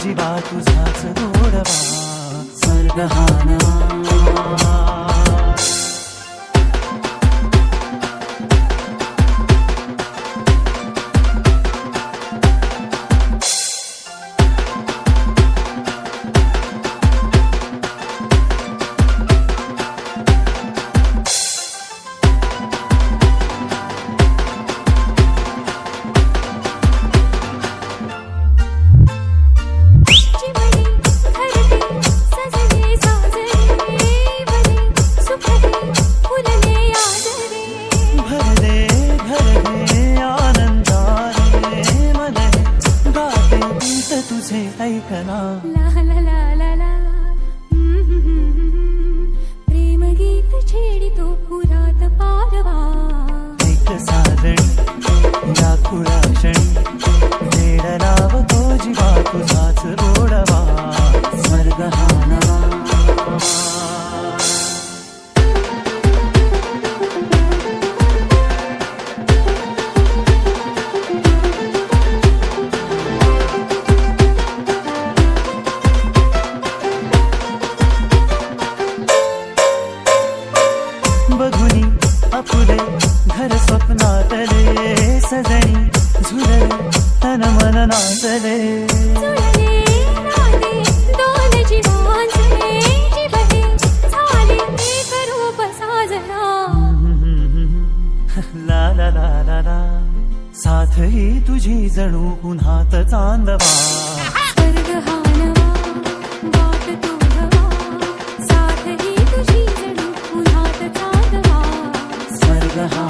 जीवा तुझाच गोडवा स्वर्ग हा नवा तुझे ऐकना ला ला ला ला ला प्रेम गीत छेडितो पुरात पारवा एक साजणी या खुळा क्षणी वेड लावतो जीवा तुझाच गोडवा स्वर्ग हा नवा बघुनी अपुले घर स्वप्नातले सजणी झुरले तन मन नाचले जुळले नाते दोन जीवांचे जीवहे झाले एक रूप साजना ला ला ला ला ला साथ ही तुझी जणू उन्हात चांदवा स्वर्ग हा नवा वाट तुझवा साथ ही तुझी जणू उन्हात चांदवा स्वर्ग हा